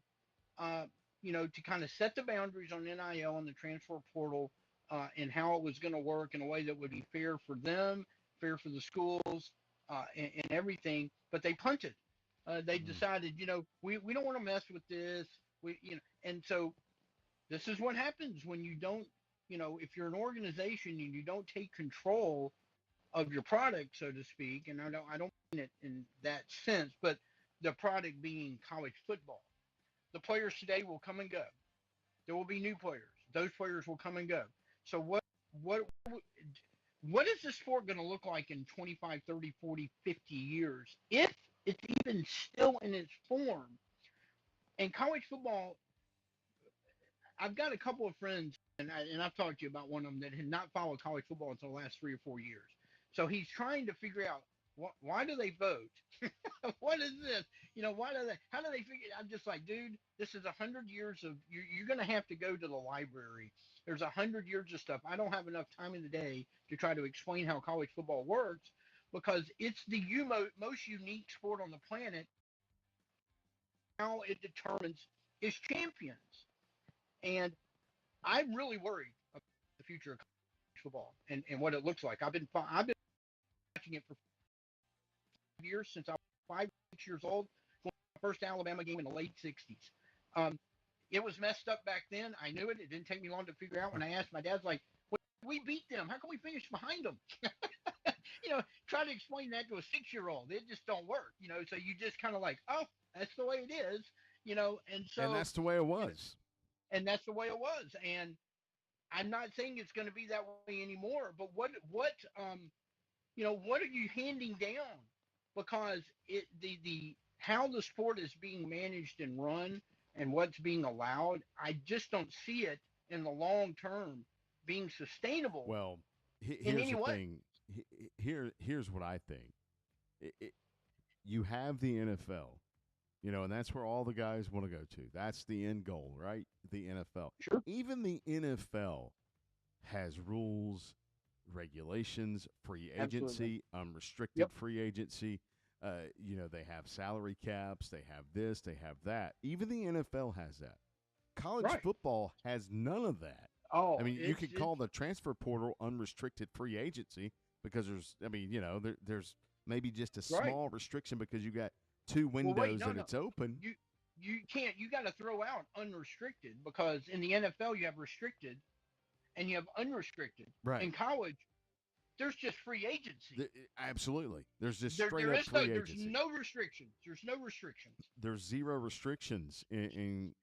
S2: uh, to kind of set the boundaries on NIL and the transfer portal, and how it was going to work in a way that would be fair for them, fair for the schools, and everything. But they punted. They decided, we don't want to mess with this. And so this is what happens when you don't, if you're an organization and you don't take control of your product, so to speak. And I don't mean it in that sense, but the product being college football. The players today will come and go. There will be new players. Those players will come and go. So what what is the sport going to look like in 25, 30, 40, 50 years if it's even still in its form? And college football, I've got a couple of friends, and I've talked to you about one of them that had not followed college football until the last 3 or 4 years. So he's trying to figure out why do they vote? What is this? Why do they? How do they figure? I'm just like, dude, this is 100 years of you're going to have to go to the library. There's 100 years of stuff. I don't have enough time in the day to try to explain how college football works because it's the most unique sport on the planet. How it determines its champions, and I'm really worried about the future of college football and what it looks like. I've been watching it for 5 years since I was 5, 6 years old. Going to my first Alabama game in the late '60s. It was messed up back then. I knew it. It didn't take me long to figure out. When I asked my dad's like, "We beat them. How can we finish behind them?" Try to explain that to a 6-year-old. It just don't work. So you just kind of like, oh, that's the way it is. And so
S1: And that's the way it was.
S2: And that's the way it was. And I'm not saying it's going to be that way anymore. But what are you handing down? Because the how the sport is being managed and run and what's being allowed, I just don't see it in the long term being sustainable.
S1: Well,
S2: in
S1: here's
S2: any
S1: the
S2: way.
S1: thing. Here's what I think. You have the NFL, and that's where all the guys want to go to. That's the end goal, right? The NFL.
S2: Sure.
S1: Even the NFL has rules, regulations, free agency, unrestricted
S2: Yep.
S1: free agency. They have salary caps. They have this. They have that. Even the NFL has that. College
S2: Right.
S1: football has none of that.
S2: Oh,
S1: I mean, you could call the transfer portal unrestricted free agency because there's maybe just a small restriction because you got two windows and it's open.
S2: You can't. You got to throw out unrestricted because in the NFL you have restricted and you have unrestricted.
S1: Right.
S2: In college, there's just free agency.
S1: Absolutely. There's just
S2: There
S1: straight up free agency.
S2: There's no restrictions. There's no restrictions.
S1: There's zero restrictions in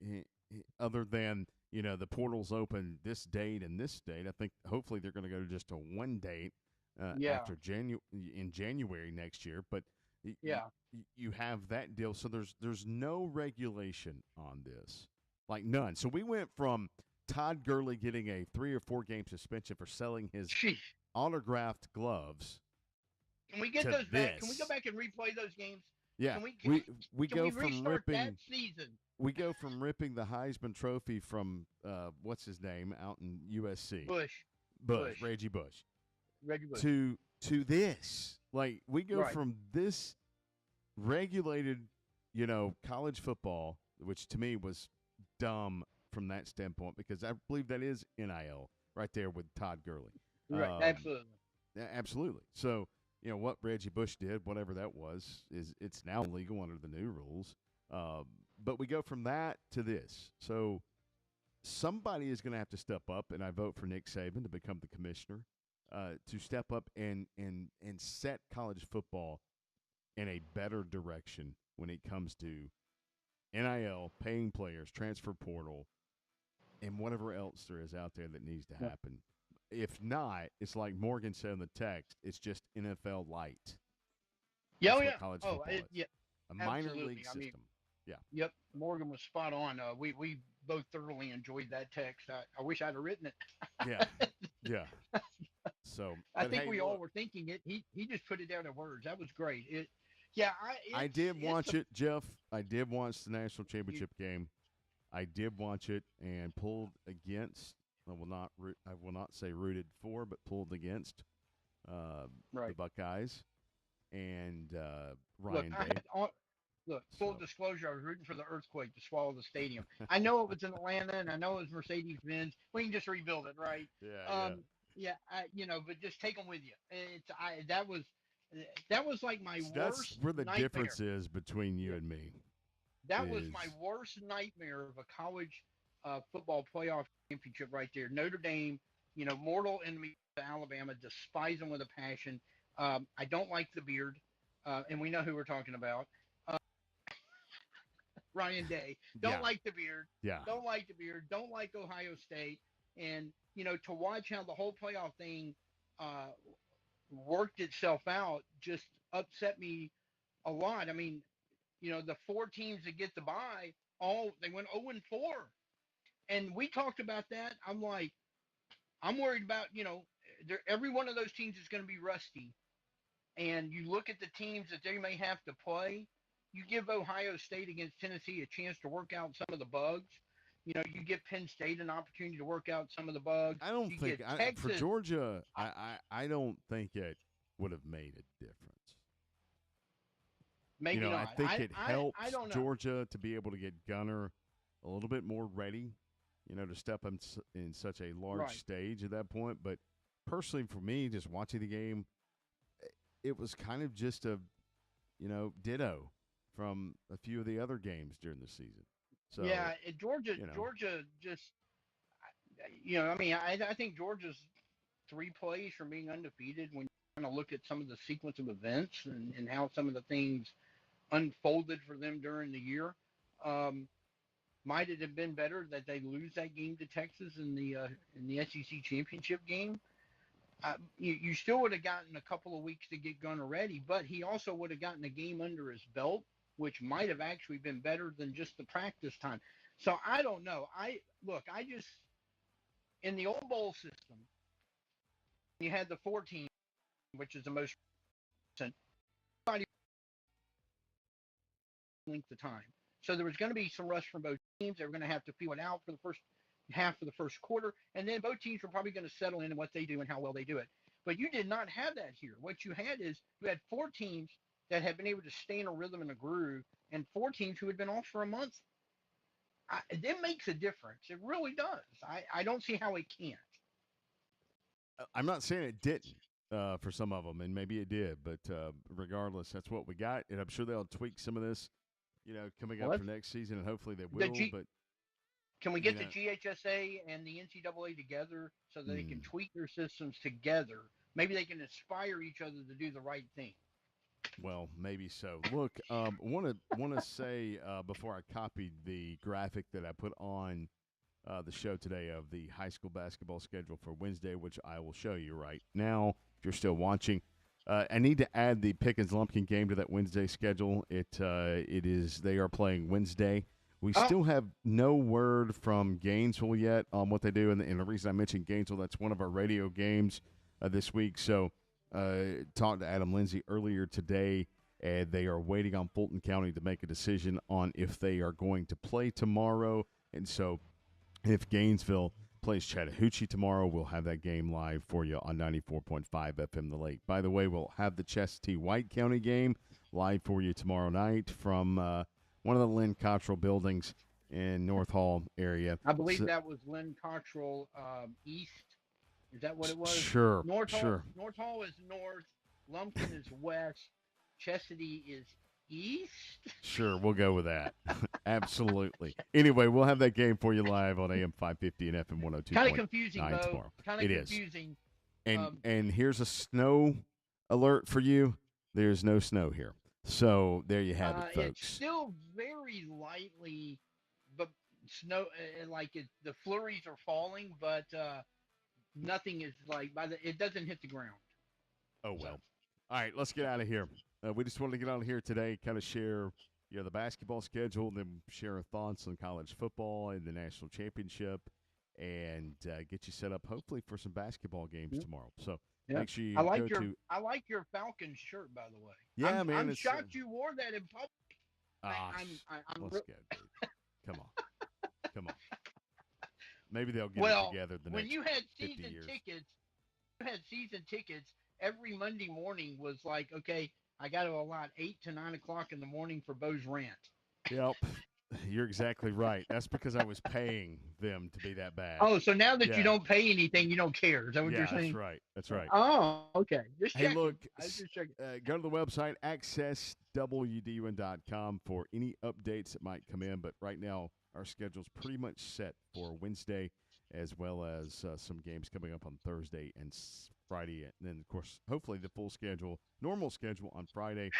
S1: other than the portal's open this date and this date. I think hopefully they're going to go to just a one date after in January next year. But you have that deal. So there's no regulation on this, like none. So we went from Todd Gurley getting a 3 or 4 game suspension for selling his autographed gloves.
S2: Can we get those back? Can we go back and replay those games?
S1: Yeah, we go from ripping that season. We go from ripping the Heisman Trophy from what's his name out in USC,
S2: Bush,
S1: Reggie Bush,
S2: Reggie Bush,
S1: to to this. Like, we go
S2: Right.
S1: from this regulated, college football, which to me was dumb from that standpoint because I believe that is NIL right there with Todd Gurley.
S2: Right. Absolutely.
S1: Absolutely. So, what Reggie Bush did, whatever that was, is it's now legal under the new rules. But we go from that to this. So somebody is going to have to step up, and I vote for Nick Saban to become the commissioner, to step up and set college football in a better direction when it comes to NIL, paying players, transfer portal, and whatever else there is out there that needs to happen. If not, it's like Morgan said in the text, it's just NFL light.
S2: Yeah,
S1: That's
S2: oh,
S1: what
S2: yeah.
S1: college
S2: Oh,
S1: football is.
S2: yeah.
S1: A minor
S2: Absolutely.
S1: league
S2: I mean,
S1: system. Yeah.
S2: Yep. Morgan was spot on. We both thoroughly enjoyed that text. I wish I'd have written it.
S1: Yeah. Yeah. So
S2: I
S1: but
S2: think
S1: hey,
S2: we all
S1: look,
S2: were thinking it. He just put it down in words. That was great.
S1: I did watch it, Jeff. I did watch the national championship game. I did watch it and pulled against. I will not say rooted for, but pulled against
S2: Right.
S1: the Buckeyes and Ryan
S2: Look,
S1: Day.
S2: Full
S1: So-
S2: disclosure, I was rooting for the earthquake to swallow the stadium. I know it was in Atlanta, and I know it was Mercedes-Benz. We can just rebuild it, right?
S1: Yeah.
S2: But just take them with you. That was like my
S1: So that's
S2: worst
S1: where the
S2: nightmare.
S1: difference is between you and me.
S2: That was my
S1: is-
S2: worst nightmare of a college football playoff championship right there. Notre Dame, mortal enemy to Alabama, despise them with a passion. I don't like the beard, and we know who we're talking about. Ryan Day. Don't like the beard.
S1: Yeah.
S2: Don't like the beard. Don't like Ohio State. And, to watch how the whole playoff thing worked itself out just upset me a lot. I mean, the four teams that get the bye, they went 0-4. And we talked about that. I'm like, I'm worried about, every one of those teams is going to be rusty. And you look at the teams that they may have to play. You give Ohio State against Tennessee a chance to work out some of the bugs. You give Penn State an opportunity to work out some of the bugs.
S1: I don't
S2: You
S1: think
S2: get
S1: for
S2: Texas-
S1: Georgia. I don't think it would have made a difference.
S2: Maybe not.
S1: I think it helps
S2: I don't know.
S1: Georgia to be able to get Gunner a little bit more ready. To step in such a large
S2: Right.
S1: stage at that point. But personally, for me, just watching the game, it was kind of just a, ditto from a few of the other games during the season. So
S2: Yeah, Georgia just, I think Georgia's 3 plays from being undefeated when you kind of look at some of the sequence of events and how some of the things unfolded for them during the year. Might it have been better that they lose that game to Texas in the SEC championship game? You still would have gotten a couple of weeks to get Gunner ready, but he also would have gotten a game under his belt, which might have actually been better than just the practice time. So I don't know. In the old bowl system, you had the 14, which is the most recent length of time. So there was going to be some rust from both teams. They were going to have to feel it out for the first half of the first quarter, and then both teams were probably going to settle into what they do and how well they do it. But you did not have that here. What you had is you had 4 teams that had been able to stay in a rhythm and a groove, and 4 teams who had been off for a month. It makes a difference. It really does. I don't see how it can't.
S1: I'm not saying it didn't for some of them, and maybe it did, but regardless, that's what we got, and I'm sure they'll tweak some of this, coming up for next season, and hopefully they will. But
S2: can we get the GHSA and the NCAA together so that they can tweak their systems together? Maybe they can inspire each other to do the right thing.
S1: Well, maybe so. Look, want to say before I copied the graphic that I put on the show today of the high school basketball schedule for Wednesday, which I will show you right now if you're still watching. I need to add the Pickens Lumpkin game to that Wednesday schedule. It is they are playing Wednesday. We still have no word from Gainesville yet on what they do, and the reason I mentioned Gainesville, that's one of our radio games this week. So talked to Adam Lindsay earlier today, and they are waiting on Fulton County to make a decision on if they are going to play tomorrow. And so if Gainesville plays Chattahoochee tomorrow. We'll have that game live for you on 94.5 FM The Lake. By the way, we'll have the Chestatee White County game live for you tomorrow night from one of the Lynn Cottrell buildings in North Hall area.
S2: I believe that was Lynn Cottrell East. Is that what it was?
S1: Sure,
S2: North Hall,
S1: sure.
S2: North Hall is north. Lumpkin is west. Chestatee is east.
S1: Sure, we'll go with that. Absolutely. Anyway, we'll have that game for you live on AM 550 and FM 102.9
S2: Kind of confusing, though.
S1: tomorrow.
S2: Kind of
S1: It is.
S2: confusing.
S1: And here's a snow alert for you. There's no snow here. So there you have it, folks.
S2: It's still very lightly, but snow, the flurries are falling, but nothing is it doesn't hit the ground.
S1: Oh, well. All right, let's get out of here. We just wanted to get out of here today, kind of share the basketball schedule, then share our thoughts on college football and the national championship, and get you set up hopefully for some basketball games tomorrow. So make sure you
S2: I like your Falcons shirt, by the way.
S1: Yeah,
S2: I'm shocked you wore that in public.
S1: Let's go, dude. Come on. Maybe they'll get it together the next 50 years.
S2: When you had season tickets, every Monday morning was like, okay, I got to allot 8 to 9 o'clock in the morning for Bo's Rant.
S1: Yep. You're exactly right. That's because I was paying them to be that bad.
S2: Oh, so now that you don't pay anything, you don't care. Is that what you're saying?
S1: That's right.
S2: Oh, okay.
S1: Hey, look, go to the website, accesswdun.com for any updates that might come in. But right now, our schedule's pretty much set for Wednesday, as well as some games coming up on Thursday and Friday. And then, of course, hopefully the full schedule, normal schedule on Friday,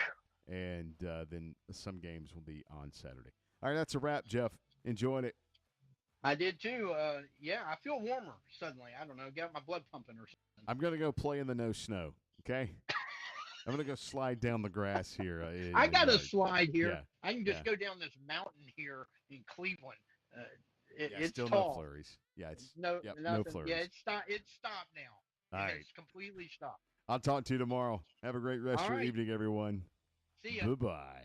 S1: and then some games will be on Saturday. All right, that's a wrap, Jeff. Enjoyed it.
S2: I did too. I feel warmer suddenly. I don't know. Got my blood pumping or something.
S1: I'm going to go play in the no snow, okay? I'm going to go slide down the grass here.
S2: I got a slide here.
S1: Yeah,
S2: I can just go down this mountain here in Cleveland. It's
S1: still
S2: tall.
S1: no flurries. Yeah, it's
S2: no
S1: flurries.
S2: Yeah, it's stopped now.
S1: All right.
S2: It's completely stopped.
S1: I'll talk to you tomorrow. Have a great rest of your evening, everyone.
S2: See ya.
S1: Bye-bye.